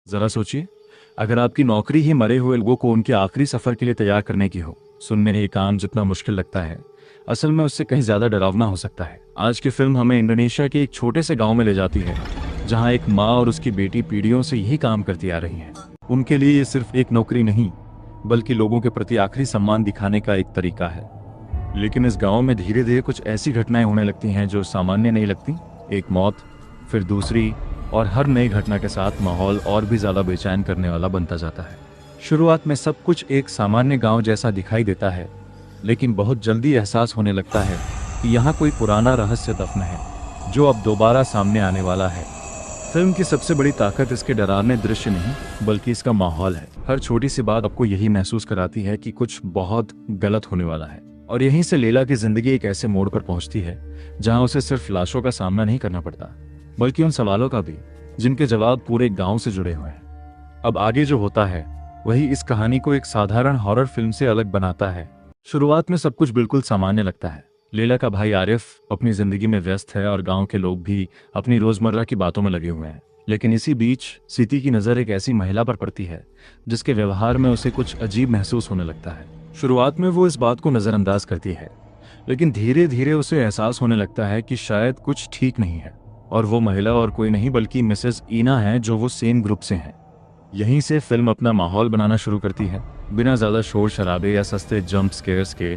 जरा सोचिए, अगर आपकी नौकरी ही मरे हुए लोगों को उनके आखिरी सफर के लिए तैयार करने की हो। सुनने में ये काम जितना मुश्किल लगता है, असल में उससे कहीं ज्यादा डरावना हो सकता है। आज की फिल्म हमें इंडोनेशिया के एक छोटे से गांव में ले जाती है, जहां एक माँ और उसकी बेटी पीढ़ियों से यही काम करती आ रही हैं। उनके लिए ये सिर्फ एक नौकरी नहीं, बल्कि लोगों के प्रति आखिरी सम्मान दिखाने का एक तरीका है। लेकिन इस गांव में धीरे धीरे कुछ ऐसी घटनाएं होने लगती हैं जो सामान्य नहीं लगती। एक मौत, फिर दूसरी, और हर नई घटना के साथ माहौल और भी ज्यादा बेचैन करने वाला बनता जाता है। शुरुआत में सब कुछ एक सामान्य गांव जैसा दिखाई देता है, लेकिन बहुत जल्दी एहसास होने लगता है कि यहाँ कोई पुराना रहस्य दफन है जो अब दोबारा सामने आने वाला है। फिल्म की सबसे बड़ी ताकत इसके डरावने दृश्य नहीं, बल्कि इसका माहौल है। हर छोटी सी बात आपको यही महसूस कराती है कि कुछ बहुत गलत होने वाला है। और यहीं से लैला की जिंदगी एक ऐसे मोड़ पर पहुंचती है जहां उसे सिर्फ लाशों का सामना नहीं करना पड़ता, बल्कि उन सवालों का भी जिनके जवाब पूरे गांव से जुड़े हुए हैं। अब आगे जो होता है वही इस कहानी को एक साधारण हॉरर फिल्म से अलग बनाता है। शुरुआत में सब कुछ बिल्कुल सामान्य लगता है। लैला का भाई आरिफ अपनी जिंदगी में व्यस्त है और गांव के लोग भी अपनी रोजमर्रा की बातों में लगे हुए हैं। लेकिन इसी बीच सिटी की नजर एक ऐसी महिला पर पड़ती है जिसके व्यवहार में उसे कुछ अजीब महसूस होने लगता है। शुरुआत में वो इस बात को नजरअंदाज करती है, लेकिन धीरे धीरे उसे एहसास होने लगता है कि शायद कुछ ठीक नहीं है। और वो महिला और कोई नहीं बल्कि मिसेस ईना है, जो वो सेम ग्रुप से हैं। यहीं से फिल्म अपना माहौल बनाना शुरू करती है। बिना ज्यादा शोर शराबे या सस्ते जंप स्केयर्स के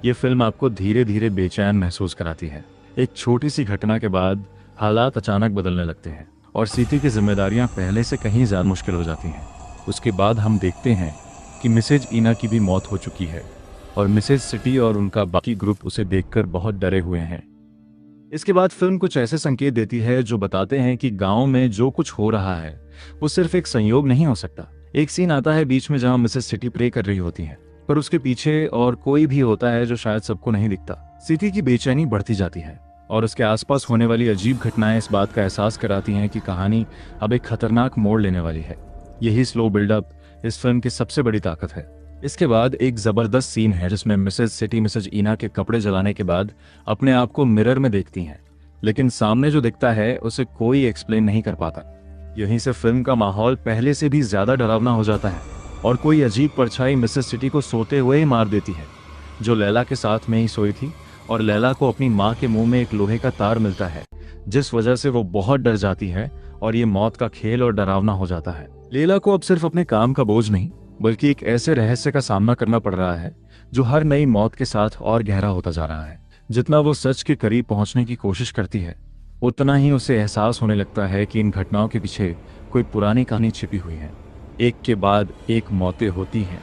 ये फिल्म आपको धीरे धीरे बेचैन महसूस कराती है। एक छोटी सी घटना के बाद हालात अचानक बदलने लगते हैं और सिटी की जिम्मेदारियां पहले से कहीं ज्यादा मुश्किल हो जाती हैं। उसके बाद हम देखते हैं कि मिसेज ईना की भी मौत हो चुकी है और मिसेज सिटी और उनका बाकी ग्रुप उसे देखकर बहुत डरे हुए हैं। इसके बाद फिल्म कुछ ऐसे संकेत देती है जो बताते हैं कि गांव में जो कुछ हो रहा है वो सिर्फ एक संयोग नहीं हो सकता। एक सीन आता है बीच में जहां मिसेस सिटी प्रे कर रही होती है, पर उसके पीछे और कोई भी होता है जो शायद सबको नहीं दिखता। सिटी की बेचैनी बढ़ती जाती है और उसके आसपास होने वाली अजीब घटनाएं इस बात का एहसास कराती हैं कि कहानी अब एक खतरनाक मोड़ लेने वाली है। यही स्लो बिल्डअप इस फिल्म की सबसे बड़ी ताकत है। इसके बाद एक जबरदस्त सीन है जिसमें मिसेज सिटी मिसेज ईना के कपड़े जलाने के बाद अपने आप को मिरर में देखती हैं, लेकिन सामने जो दिखता है उसे कोई एक्सप्लेन नहीं कर पाता। यहीं से फिल्म का माहौल पहले से भी ज्यादा डरावना हो जाता है और कोई अजीब परछाई मिसेज सिटी को सोते हुए ही मार देती है, जो लैला के साथ में ही सोई थी। और लैला को अपनी माँ के मुंह में एक लोहे का तार मिलता है, जिस वजह से वो बहुत डर जाती है और ये मौत का खेल और डरावना हो जाता है। लैला को अब सिर्फ अपने काम का बोझ नहीं, बल्कि एक ऐसे रहस्य का सामना करना पड़ रहा है जो हर नई मौत के साथ और गहरा होता जा रहा है। जितना वो सच के करीब पहुंचने की कोशिश करती है, उतना ही उसे एहसास होने लगता है कि इन घटनाओं के पीछे कोई पुरानी कहानी छिपी हुई है। एक के बाद एक मौतें होती हैं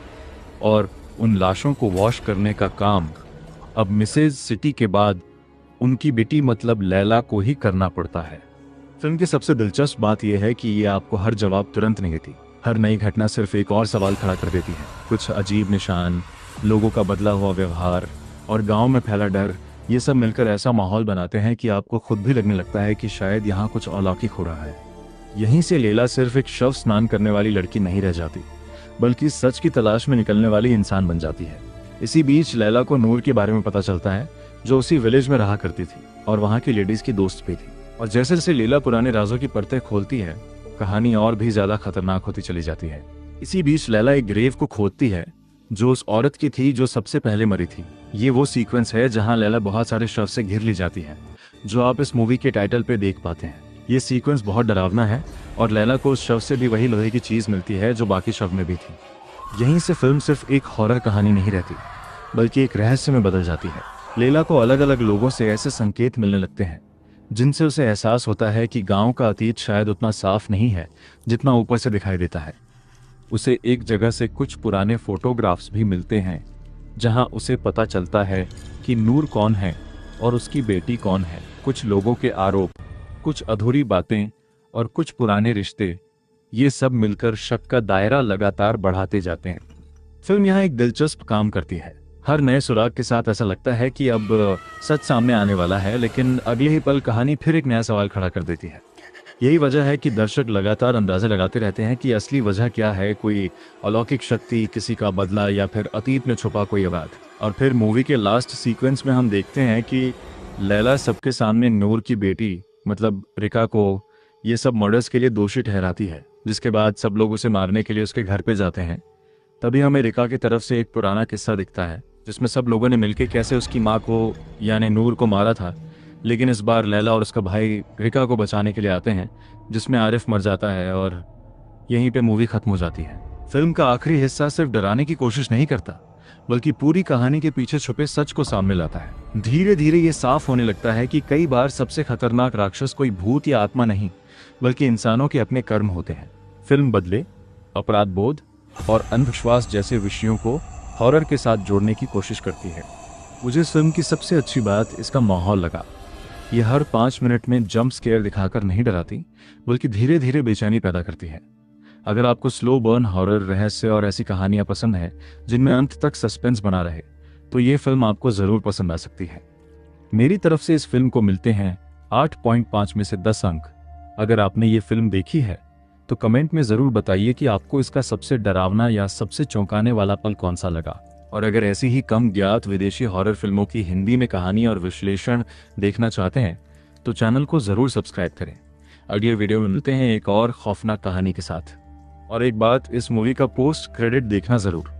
और उन लाशों को वॉश करने का काम अब मिसेज सिटी के बाद उनकी बेटी मतलब लैला को ही करना पड़ता है। फिल्म की सबसे दिलचस्प बात यह है कि ये आपको हर जवाब तुरंत नहीं देती। हर नई घटना सिर्फ एक और सवाल खड़ा कर देती है। कुछ अजीब निशान, लोगों का बदला हुआ व्यवहार और गांव में फैला डर, ये सब मिलकर ऐसा माहौल बनाते हैं कि आपको खुद भी लगने लगता है कि शायद यहाँ कुछ अलौकिक हो रहा है। यहीं से लैला सिर्फ एक शव स्नान करने वाली लड़की नहीं रह जाती, बल्कि सच की तलाश में निकलने वाली इंसान बन जाती है। इसी बीच लैला को नूर के बारे में पता चलता है, जो उसी विलेज में रहा करती थी और वहाँ की लेडीज की दोस्त भी थी। और जैसे जैसे लैला पुराने राजों की परतें खोलती है, कहानी और भी ज्यादा खतरनाक होती चली जाती है। इसी बीच लैला एक ग्रेव को खोदती है जो उस औरत की थी जो सबसे पहले मरी थी। ये वो सीक्वेंस है जहां लैला बहुत सारे शव से घिर ली जाती है, जो आप इस मूवी के टाइटल पे देख पाते हैं। ये सीक्वेंस बहुत डरावना है और लैला को उस शव से भी वही लोहे की चीज मिलती है जो बाकी शव में भी थी। यहीं से फिल्म सिर्फ एक हॉरर कहानी नहीं रहती, बल्कि एक रहस्य में बदल जाती है। लैला को अलग अलग लोगों से ऐसे संकेत मिलने लगते हैं जिनसे उसे एहसास होता है कि गांव का अतीत शायद उतना साफ नहीं है जितना ऊपर से दिखाई देता है। उसे एक जगह से कुछ पुराने फोटोग्राफ्स भी मिलते हैं जहां उसे पता चलता है कि नूर कौन है और उसकी बेटी कौन है। कुछ लोगों के आरोप, कुछ अधूरी बातें और कुछ पुराने रिश्ते, ये सब मिलकर शक का दायरा लगातार बढ़ाते जाते हैं। फिल्म यहाँ एक दिलचस्प काम करती है। हर नए सुराग के साथ ऐसा लगता है कि अब सच सामने आने वाला है, लेकिन अगले ही पल कहानी फिर एक नया सवाल खड़ा कर देती है। यही वजह है कि दर्शक लगातार अंदाजे लगाते रहते हैं कि असली वजह क्या है, कोई अलौकिक शक्ति, किसी का बदला, या फिर अतीत में छुपा कोई अपराध। और फिर मूवी के लास्ट सीक्वेंस में हम देखते हैं कि लैला सबके सामने नूर की बेटी मतलब रिका को ये सब मर्डर्स के लिए दोषी ठहराती है। जिसके बाद सब लोग उसे मारने के लिए उसके घर पे जाते हैं। तभी हमें रिका की तरफ से एक पुराना किस्सा दिखता है जिसमें सब लोगों ने मिलकर कैसे उसकी माँ को यानी नूर को मारा था। लेकिन इस बार लैला और उसका भाई रिका को बचाने के लिए आते हैं, जिसमें आरिफ मर जाता है और यहीं पे मूवी खत्म हो जाती है। फिल्म का आखिरी हिस्सा सिर्फ डराने की कोशिश नहीं करता, बल्कि पूरी कहानी के पीछे छुपे सच को सामने लाता है। धीरे धीरे ये साफ होने लगता है कि कई बार सबसे खतरनाक राक्षस कोई भूत या आत्मा नहीं, बल्कि इंसानों के अपने कर्म होते हैं। फिल्म बदले, अपराध बोध और अंधविश्वास जैसे विषयों को हॉरर के साथ जोड़ने की कोशिश करती है। मुझे इस फिल्म की सबसे अच्छी बात इसका माहौल लगा। यह हर 5 मिनट में जंप स्केयर दिखाकर नहीं डराती, बल्कि धीरे धीरे बेचैनी पैदा करती है। अगर आपको स्लो बर्न हॉरर, रहस्य और ऐसी कहानियां पसंद है जिनमें अंत तक सस्पेंस बना रहे, तो ये फिल्म आपको जरूर पसंद आ सकती है। मेरी तरफ से इस फिल्म को मिलते हैं 8.5 में से 10 अंक। अगर आपने ये फिल्म देखी है तो कमेंट में जरूर बताइए कि आपको इसका सबसे डरावना या सबसे चौंकाने वाला पल कौन सा लगा। और अगर ऐसी ही कम ज्ञात विदेशी हॉरर फिल्मों की हिंदी में कहानी और विश्लेषण देखना चाहते हैं तो चैनल को जरूर सब्सक्राइब करें। अगले वीडियो में मिलते हैं एक और खौफनाक कहानी के साथ। और एक बात, इस मूवी का पोस्ट क्रेडिट देखना जरूर।